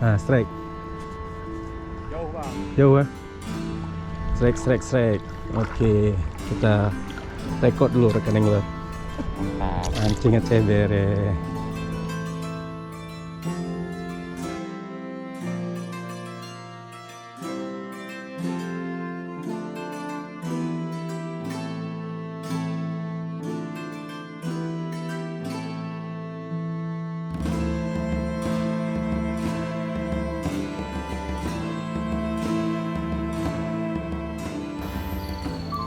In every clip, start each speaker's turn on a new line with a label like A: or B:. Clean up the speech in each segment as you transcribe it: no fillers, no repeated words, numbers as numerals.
A: Nah, strike.
B: Jauh bang.
A: Jauh ya. Strike. Oke, kita record dulu rekan angler.
B: Mantap.
A: Mancing Aceh bere.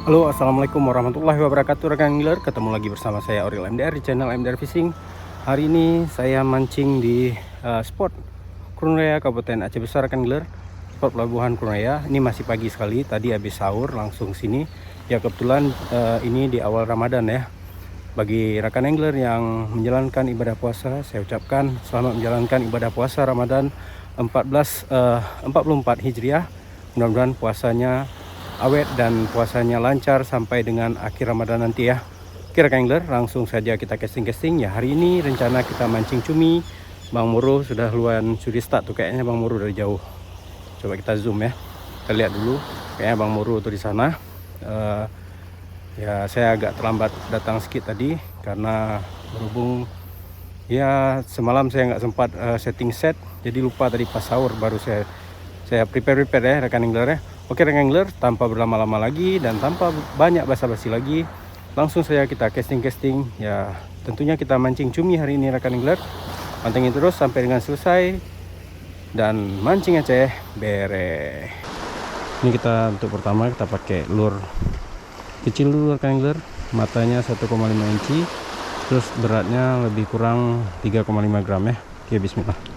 A: Halo, assalamualaikum warahmatullahi wabarakatuh rekan angler. Ketemu lagi bersama saya Oril MDR di channel MDR Fishing. Hari ini saya mancing di spot Krung-Raya Kabupaten Aceh Besar rekan angler. Spot pelabuhan Krung-Raya. Ini masih pagi sekali. Tadi habis sahur langsung sini. Ya kebetulan ini di awal Ramadan ya. Bagi rekan angler yang menjalankan ibadah puasa, saya ucapkan selamat menjalankan ibadah puasa Ramadan 1444 Hijriah. Mudah-mudahan puasanya awet dan puasanya lancar sampai dengan akhir Ramadan nanti ya. Oke rekan angler, langsung saja kita casting ya. Hari ini rencana kita mancing cumi. Bang Muru sudah sudah start tuh kayaknya Bang Muru dari jauh. Coba kita zoom ya. Kita lihat dulu. Kayaknya Bang Muru tuh di sana. Ya saya agak terlambat datang sedikit tadi karena berhubung ya semalam saya nggak sempat setting set, jadi lupa tadi pas sahur baru saya prepare ya rekan angler ya. Oke rekan angler, tanpa berlama-lama lagi dan tanpa banyak basa-basi lagi, langsung saja kita casting ya. Tentunya kita mancing cumi hari ini rekan angler. Pantengin terus sampai dengan selesai dan mancing Aceh bere. Ini kita untuk pertama kita pakai lure kecil dulu rekan angler, matanya 1,5 inci, terus beratnya lebih kurang 3,5 gram ya. Oke, bismillah.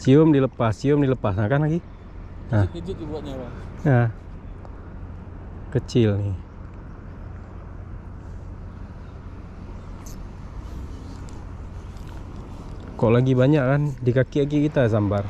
A: Cium dilepas, nah kan lagi. Nah,
B: Kejut dibuatnya bang.
A: nah. Kecil nih. Kok lagi banyak kan di kaki kita sambar.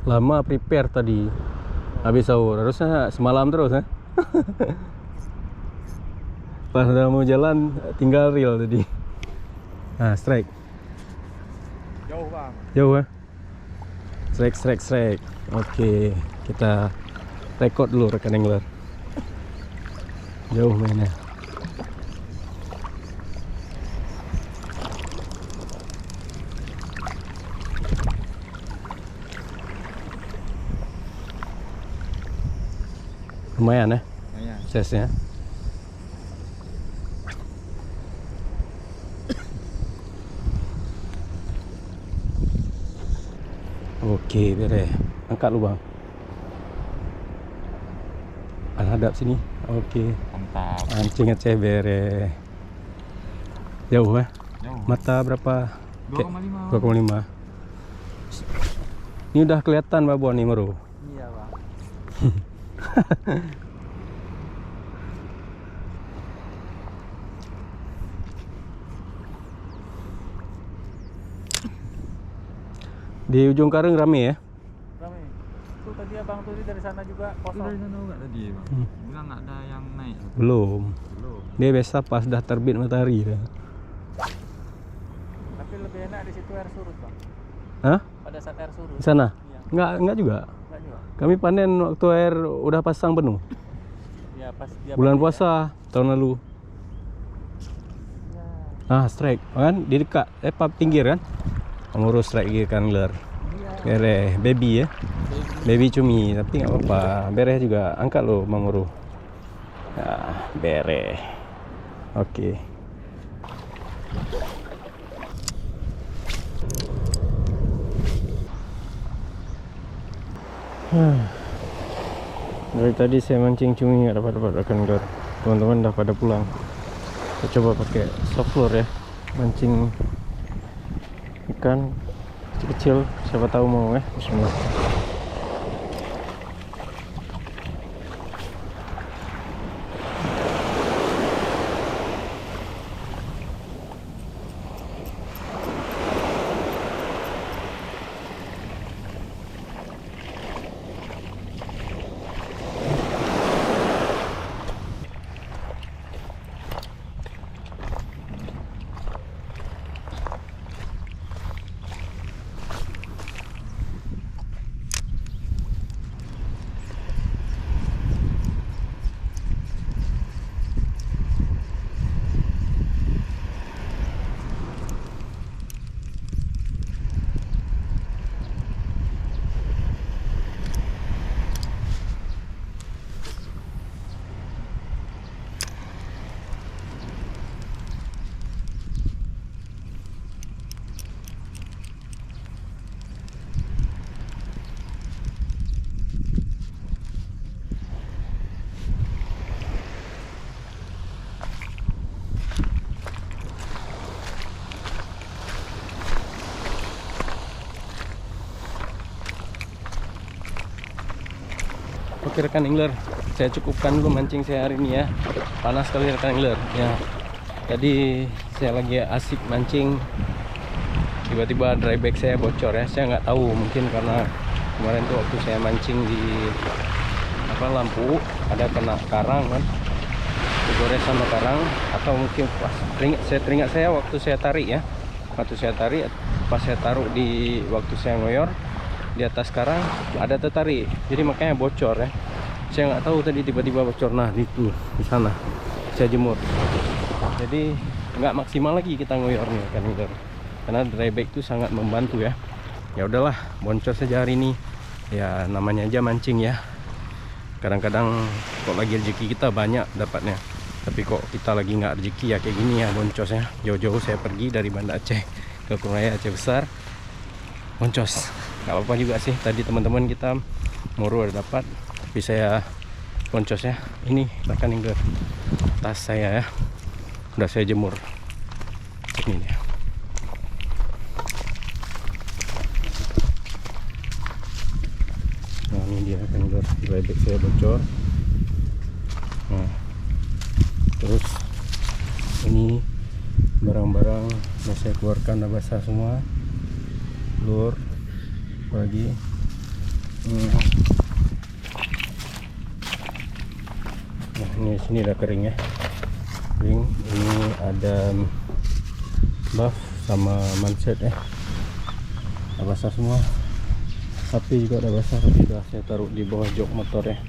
A: Lama prepare tadi habis sahur, harusnya semalam terus ya. Pas udah mau jalan tinggal reel tadi. Nah, strike.
B: Jauh bang.
A: Jauh ya. Strike. Oke, kita record dulu rekan angler. Jauh mainnya. Lumayan ya size-nya. Oke, bere. Angkat lu bang. Hadap sini. Oke.
B: Mantap.
A: Mancing Aceh bere. Jauh ya.
B: Jauh.
A: Mata berapa?
B: 2,5.
A: 2,5. Ini udah kelihatan babon nih Meru.
B: Iya bang.
A: Di ujung karung rame ya?
B: Rame. Tuh tadi abang tuh dari sana juga kosong.
C: Dari sana juga tadi bang. Bilang nggak ada yang naik.
A: Belum.
C: Belum.
A: Dia biasa pas dah terbit matahari dah.
B: Tapi lebih enak di situ air surut bang.
A: Hah?
B: Pada saat air surut.
A: Di sana?
B: Iya.
A: Enggak juga.
B: Enggak juga.
A: Kami panen waktu air udah pasang penuh.
B: Ya pas dia
A: Bulan
B: balik
A: puasa tahun lalu.
B: Ya.
A: Ah, strike. Kan di dekat pinggir kan? Ngurus strike kan angler.
B: Iya.
A: Bere, baby ya.
B: Baby.
A: baby cumi, tapi nggak apa-apa. Bere juga angkat loh Mang Uru. Nah, bere. Oke. Dari tadi saya mancing cumi nggak dapat rekan Glar. Teman-teman udah pada pulang. Kita coba pakai soft lure ya, mancing ikan kecil-kecil. Siapa tahu mau ya. Bismillah. Oke rekan angler, saya cukupkan dulu mancing saya hari ini ya. Panas sekali rekan angler ya. Tadi saya lagi asik mancing, tiba-tiba dry bag saya bocor ya. Saya nggak tahu, mungkin karena kemarin tuh waktu saya mancing di lampu ada kena karang kan, digores sama karang, atau mungkin pas teringat saya waktu saya tarik ya. Waktu saya tarik, pas saya taruh di waktu saya ngoyor di atas karang ada tertarik, jadi makanya bocor ya. Saya nggak tahu tadi tiba-tiba bocor. Nah itu di sana saya jemur, jadi nggak maksimal lagi kita ngoyornya kan, karena dry bag itu sangat membantu ya. Ya udahlah, boncos saja hari ini ya, namanya aja mancing ya. Kadang-kadang kok lagi rezeki kita banyak dapatnya, tapi kok kita lagi nggak rezeki ya kayak gini ya boncos ya. Jauh-jauh saya pergi dari Banda Aceh ke Kurun Raya Aceh Besar, boncos. Gak apa-apa juga sih, tadi teman-teman kita muru ada dapat, tapi saya boncos ya. Ini rekan angler, tas saya ya udah saya jemur. Ini dia. Nah ini dia rekan angler, dry bag saya bocor. Nah terus ini barang-barang yang saya keluarkan udah basah semua. Lur lagi nah ini sini udah kering ya, kering. Ini ada buff sama manset ya, udah basah semua. HP juga udah basah, tapi udah saya taruh di bawah jok motor ya.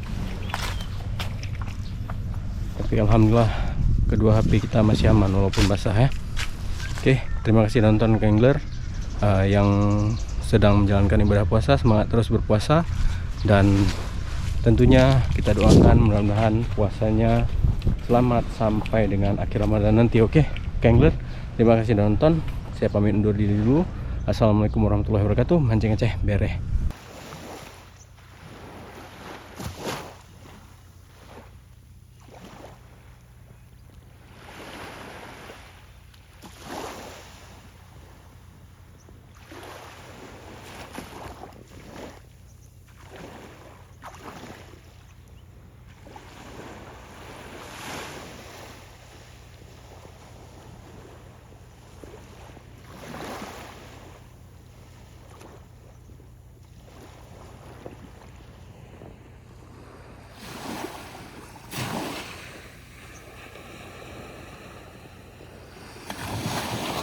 A: Tapi alhamdulillah kedua HP kita masih aman walaupun basah ya. Oke, terima kasih nonton angler yang sedang menjalankan ibadah puasa. Semangat terus berpuasa, dan tentunya kita doakan mudah-mudahan puasanya selamat sampai dengan akhir Ramadan nanti. Oke angler, terima kasih sudah nonton. Saya pamit undur diri dulu. Assalamualaikum warahmatullahi wabarakatuh. Mancing Aceh bere.